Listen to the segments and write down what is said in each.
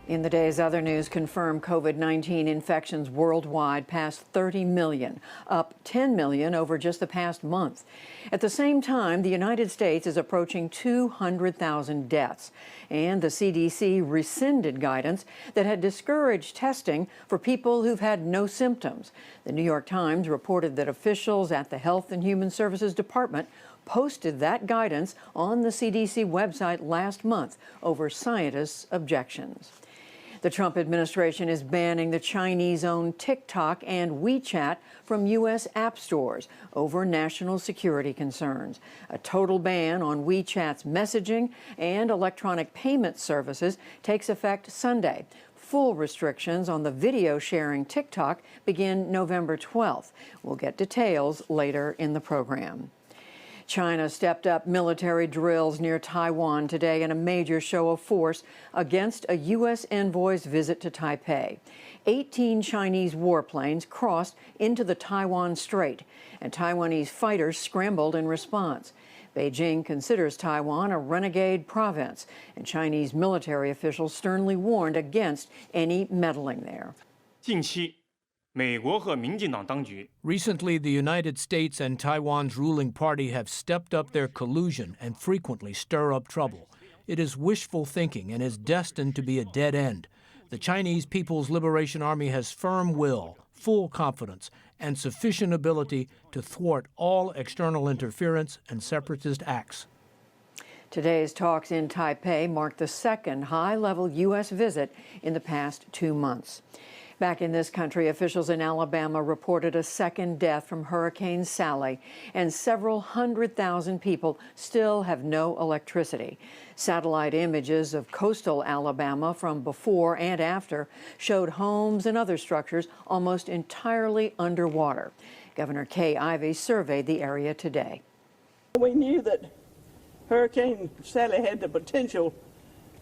In the day's other news, confirmed COVID-19 infections worldwide passed 30 million, up 10 million over just the past month. At the same time, the United States is approaching 200,000 deaths, and the CDC rescinded guidance that had discouraged testing for people who've had no symptoms. The New York Times reported that officials at the Health and Human Services Department posted that guidance on the CDC website last month over scientists' objections. The Trump administration is banning the Chinese-owned TikTok and WeChat from U.S. app stores over national security concerns. A total ban on WeChat's messaging and electronic payment services takes effect Sunday. Full restrictions on the video sharing TikTok begin November 12th. We'll get details later in the program. China stepped up military drills near Taiwan today in a major show of force against a U.S. envoy's visit to Taipei. 18 Chinese warplanes crossed into the Taiwan Strait, and Taiwanese fighters scrambled in response. Beijing considers Taiwan a renegade province, and Chinese military officials sternly warned against any meddling there. Recently, the United States and Taiwan's ruling party have stepped up their collusion and frequently stir up trouble. It is wishful thinking and is destined to be a dead end. The Chinese People's Liberation Army has firm will, full confidence, and sufficient ability to thwart all external interference and separatist acts. Today's talks in Taipei mark the second high-level U.S. visit in the past 2 months. Back in this country, officials in Alabama reported a second death from Hurricane Sally, and several 100,000 people still have no electricity. Satellite images of coastal Alabama from before and after showed homes and other structures almost entirely underwater. Governor Kay Ivey surveyed the area today. We knew that Hurricane Sally had the potential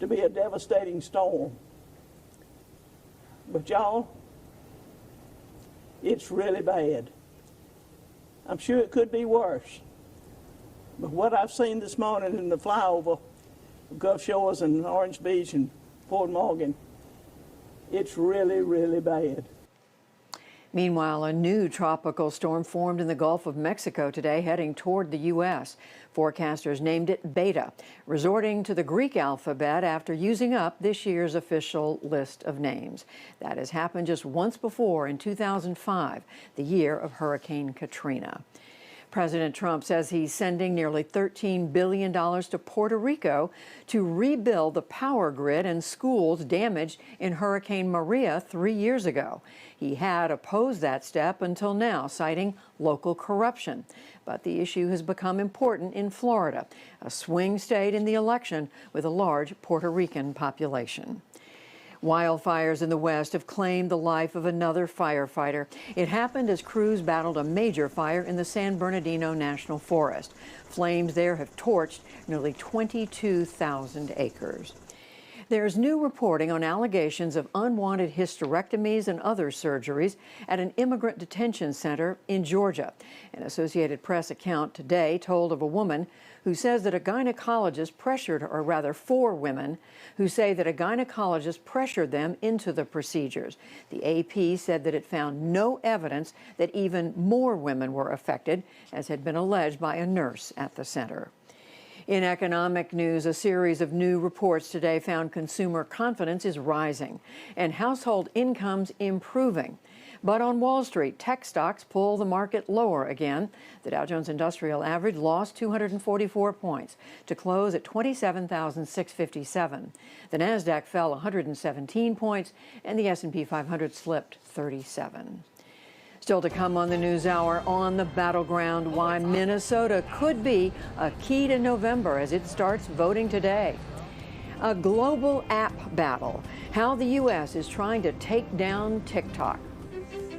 to be a devastating storm. But y'all, it's really bad. I'm sure it could be worse. But what I've seen this morning in the flyover of Gulf Shores and Orange Beach and Port Morgan, it's really, really bad. Meanwhile, a new tropical storm formed in the Gulf of Mexico today, heading toward the U.S. Forecasters named it Beta, resorting to the Greek alphabet after using up this year's official list of names. That has happened just once before, in 2005, the year of Hurricane Katrina. President Trump says he's sending nearly $13 billion to Puerto Rico to rebuild the power grid and schools damaged in Hurricane Maria 3 years ago. He had opposed that step until now, citing local corruption. But the issue has become important in Florida, a swing state in the election with a large Puerto Rican population. Wildfires in the West have claimed the life of another firefighter. It happened as crews battled a major fire in the San Bernardino National Forest. Flames there have torched nearly 22,000 acres. There's new reporting on allegations of unwanted hysterectomies and other surgeries at an immigrant detention center in Georgia. An Associated Press account today told of a woman who says that a gynecologist pressured, or rather 4 women, who say that a gynecologist pressured them into the procedures. The AP said that it found no evidence that even more women were affected, as had been alleged by a nurse at the center. In economic news, a series of new reports today found consumer confidence is rising and household incomes improving. But on Wall Street, tech stocks pull the market lower again. The Dow Jones Industrial Average lost 244 points to close at 27,657. The Nasdaq fell 117 points, and the S&P 500 slipped 37. Still to come on the NewsHour, on the battleground, why Minnesota could be a key to November as it starts voting today. A global app battle, how the U.S. is trying to take down TikTok.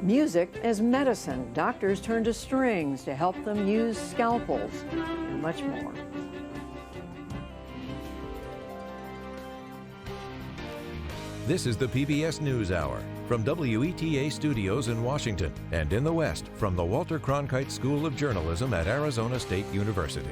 Music as medicine, doctors turn to strings to help them use scalpels, and much more. This is the PBS NewsHour from WETA Studios in Washington and in the West from the Walter Cronkite School of Journalism at Arizona State University.